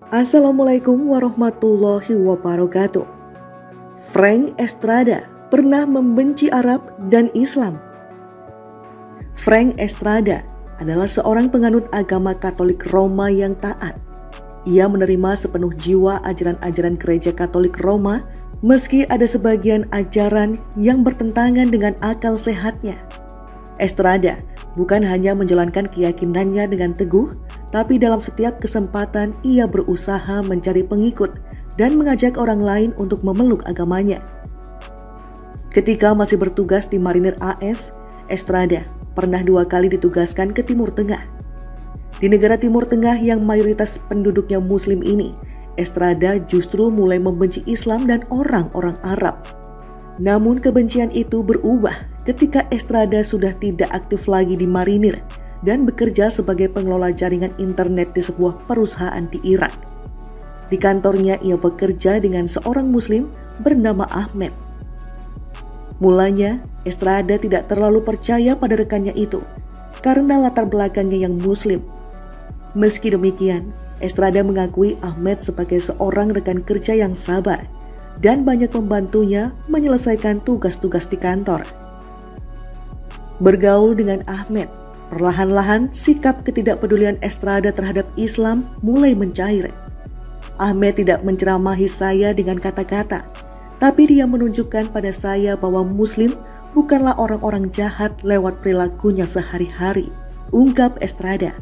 Assalamualaikum warahmatullahi wabarakatuh. Frank Estrada pernah membenci Arab dan Islam. Frank Estrada adalah seorang penganut agama Katolik Roma yang taat. Ia menerima sepenuh jiwa ajaran-ajaran Gereja Katolik Roma meski ada sebagian ajaran yang bertentangan dengan akal sehatnya. Estrada bukan hanya menjalankan keyakinannya dengan teguh, tapi dalam setiap kesempatan ia berusaha mencari pengikut dan mengajak orang lain untuk memeluk agamanya. Ketika masih bertugas di Marinir AS, Estrada pernah 2 kali ditugaskan ke Timur Tengah. Di negara Timur Tengah yang mayoritas penduduknya Muslim ini, Estrada justru mulai membenci Islam dan orang-orang Arab. Namun kebencian itu berubah ketika Estrada sudah tidak aktif lagi di Marinir dan bekerja sebagai pengelola jaringan internet di sebuah perusahaan di Irak. Di kantornya ia bekerja dengan seorang Muslim bernama Ahmed. Mulanya, Estrada tidak terlalu percaya pada rekannya itu karena latar belakangnya yang Muslim. Meski demikian, Estrada mengakui Ahmed sebagai seorang rekan kerja yang sabar dan banyak membantunya menyelesaikan tugas-tugas di kantor. Bergaul dengan Ahmed, perlahan-lahan sikap ketidakpedulian Estrada terhadap Islam mulai mencair. Ahmed tidak menceramahi saya dengan kata-kata, tapi dia menunjukkan pada saya bahwa Muslim bukanlah orang-orang jahat lewat perilakunya sehari-hari, ungkap Estrada.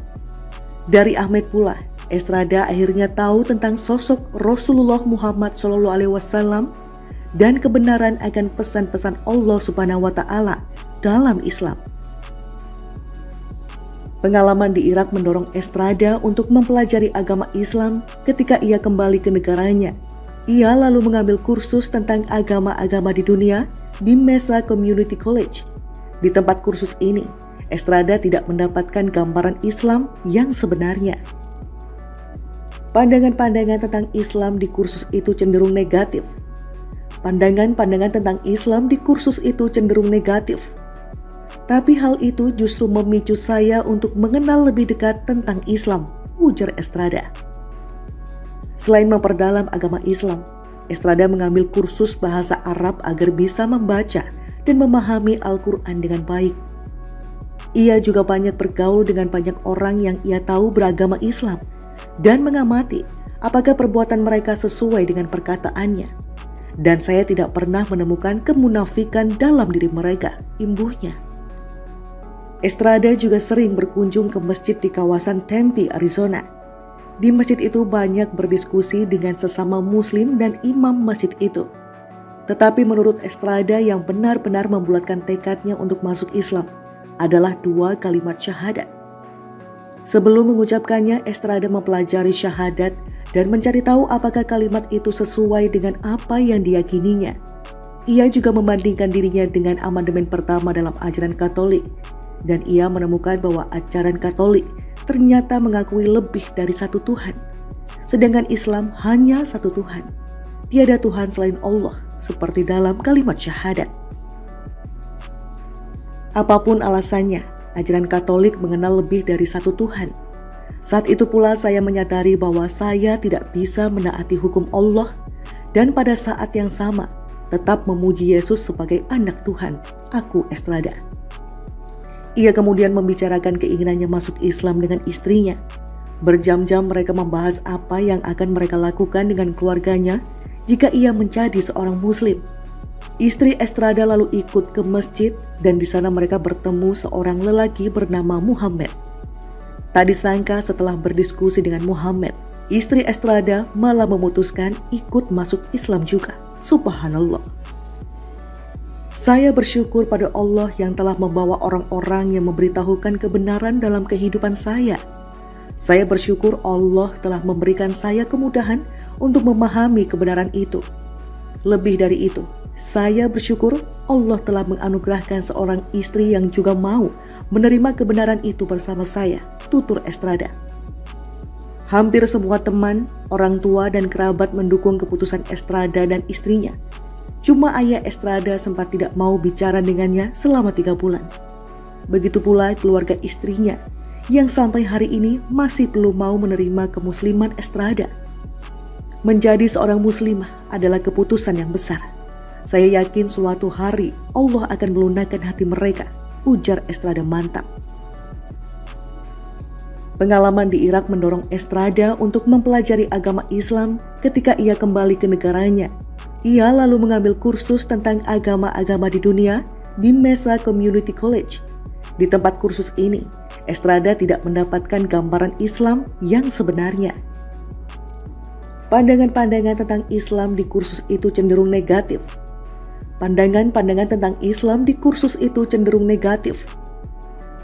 Dari Ahmed pula, Estrada akhirnya tahu tentang sosok Rasulullah Muhammad SAW dan kebenaran akan pesan-pesan Allah Subhanahu wa Ta'ala dalam Islam. Pengalaman di Irak mendorong Estrada untuk mempelajari agama Islam ketika ia kembali ke negaranya. Ia lalu mengambil kursus tentang agama-agama di dunia di Mesa Community College. Di tempat kursus ini, Estrada tidak mendapatkan gambaran Islam yang sebenarnya. Pandangan-pandangan tentang Islam di kursus itu cenderung negatif. Pandangan-pandangan tentang Islam di kursus itu cenderung negatif. Tapi hal itu justru memicu saya untuk mengenal lebih dekat tentang Islam, ujar Estrada. Selain memperdalam agama Islam, Estrada mengambil kursus bahasa Arab agar bisa membaca dan memahami Al-Quran dengan baik. Ia juga banyak bergaul dengan banyak orang yang ia tahu beragama Islam dan mengamati apakah perbuatan mereka sesuai dengan perkataannya. Dan saya tidak pernah menemukan kemunafikan dalam diri mereka, imbuhnya. Estrada juga sering berkunjung ke masjid di kawasan Tempe, Arizona. Di masjid itu banyak berdiskusi dengan sesama Muslim dan imam masjid itu. Tetapi menurut Estrada yang benar-benar membulatkan tekadnya untuk masuk Islam adalah 2 kalimat syahadat. Sebelum mengucapkannya, Estrada mempelajari syahadat dan mencari tahu apakah kalimat itu sesuai dengan apa yang diyakininya. Ia juga membandingkan dirinya dengan amandemen pertama dalam ajaran Katolik, dan ia menemukan bahwa ajaran Katolik ternyata mengakui lebih dari satu Tuhan, sedangkan Islam hanya satu Tuhan. Tiada Tuhan selain Allah, seperti dalam kalimat syahadat. Apapun alasannya, ajaran Katolik mengenal lebih dari satu Tuhan. Saat itu pula saya menyadari bahwa saya tidak bisa menaati hukum Allah dan pada saat yang sama tetap memuji Yesus sebagai anak Tuhan, aku Estrada. Ia kemudian membicarakan keinginannya masuk Islam dengan istrinya. Berjam-jam mereka membahas apa yang akan mereka lakukan dengan keluarganya jika ia menjadi seorang Muslim. Istri Estrada lalu ikut ke masjid dan di sana mereka bertemu seorang lelaki bernama Muhammad. Tak disangka setelah berdiskusi dengan Muhammad, istri Estrada malah memutuskan ikut masuk Islam juga. Subhanallah. Saya bersyukur pada Allah yang telah membawa orang-orang yang memberitahukan kebenaran dalam kehidupan saya. Saya bersyukur Allah telah memberikan saya kemudahan untuk memahami kebenaran itu. Lebih dari itu, saya bersyukur Allah telah menganugerahkan seorang istri yang juga mau menerima kebenaran itu bersama saya, tutur Estrada. Hampir semua teman, orang tua dan kerabat mendukung keputusan Estrada dan istrinya. Cuma ayah Estrada sempat tidak mau bicara dengannya selama 3 bulan. Begitu pula keluarga istrinya yang sampai hari ini masih belum mau menerima kemusliman Estrada. Menjadi seorang muslimah adalah keputusan yang besar. Saya yakin suatu hari Allah akan melunakkan hati mereka, ujar Estrada mantap. Pengalaman di Irak mendorong Estrada untuk mempelajari agama Islam ketika ia kembali ke negaranya. Ia lalu mengambil kursus tentang agama-agama di dunia di Mesa Community College. Di tempat kursus ini, Estrada tidak mendapatkan gambaran Islam yang sebenarnya. Pandangan-pandangan tentang Islam di kursus itu cenderung negatif. Pandangan-pandangan tentang Islam di kursus itu cenderung negatif.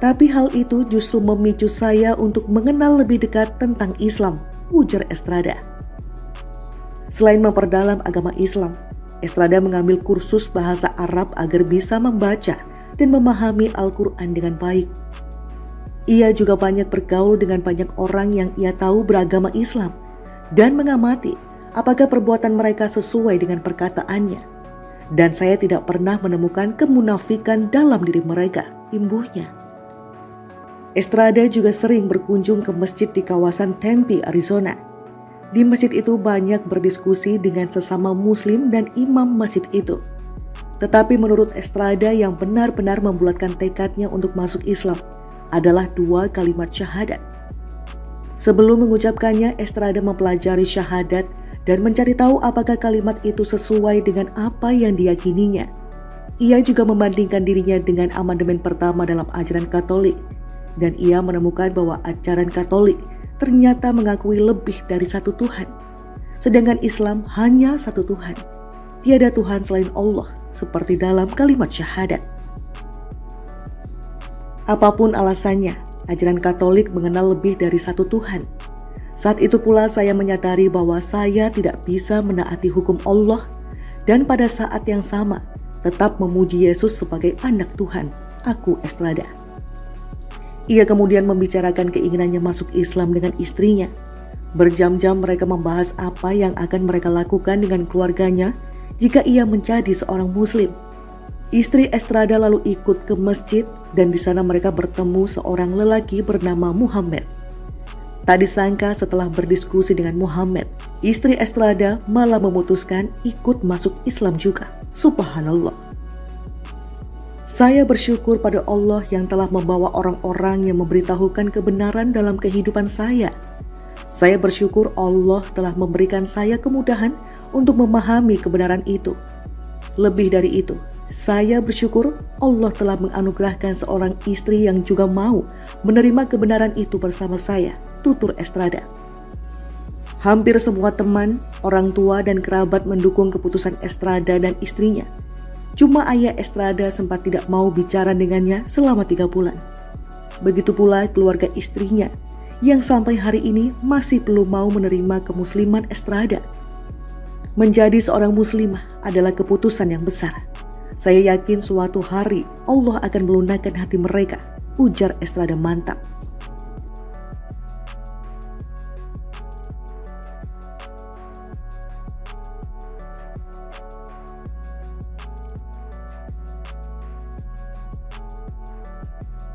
Tapi hal itu justru memicu saya untuk mengenal lebih dekat tentang Islam, ujar Estrada. Selain memperdalam agama Islam, Estrada mengambil kursus bahasa Arab agar bisa membaca dan memahami Al-Quran dengan baik. Ia juga banyak bergaul dengan banyak orang yang ia tahu beragama Islam dan mengamati apakah perbuatan mereka sesuai dengan perkataannya. Dan saya tidak pernah menemukan kemunafikan dalam diri mereka, imbuhnya. Estrada juga sering berkunjung ke masjid di kawasan Tempe, Arizona. Di masjid itu banyak berdiskusi dengan sesama muslim dan imam masjid itu. Tetapi menurut Estrada yang benar-benar membulatkan tekadnya untuk masuk Islam adalah 2 kalimat syahadat. Sebelum mengucapkannya, Estrada mempelajari syahadat dan mencari tahu apakah kalimat itu sesuai dengan apa yang diyakininya. Ia juga membandingkan dirinya dengan amandemen pertama dalam ajaran Katolik, dan ia menemukan bahwa ajaran Katolik ternyata mengakui lebih dari satu Tuhan, sedangkan Islam hanya satu Tuhan. Tiada Tuhan selain Allah, seperti dalam kalimat syahadat. Apapun alasannya, ajaran Katolik mengenal lebih dari satu Tuhan. Saat itu pula saya menyadari bahwa saya tidak bisa menaati hukum Allah dan pada saat yang sama tetap memuji Yesus sebagai anak Tuhan, aku Estrada. Ia kemudian membicarakan keinginannya masuk Islam dengan istrinya. Berjam-jam mereka membahas apa yang akan mereka lakukan dengan keluarganya jika ia menjadi seorang muslim. Istri Estrada lalu ikut ke masjid dan di sana mereka bertemu seorang lelaki bernama Muhammad. Tak disangka setelah berdiskusi dengan Muhammad, istri Estrada malah memutuskan ikut masuk Islam juga. Subhanallah. Saya bersyukur pada Allah yang telah membawa orang-orang yang memberitahukan kebenaran dalam kehidupan saya. Saya bersyukur Allah telah memberikan saya kemudahan untuk memahami kebenaran itu. Lebih dari itu, saya bersyukur Allah telah menganugerahkan seorang istri yang juga mau menerima kebenaran itu bersama saya, tutur Estrada. Hampir semua teman, orang tua dan kerabat mendukung keputusan Estrada dan istrinya. Cuma ayah Estrada sempat tidak mau bicara dengannya selama 3 bulan. Begitu pula keluarga istrinya yang sampai hari ini masih belum mau menerima kemusliman Estrada. Menjadi seorang muslimah adalah keputusan yang besar. Saya yakin suatu hari Allah akan melunakkan hati mereka, ujar Estrada mantap.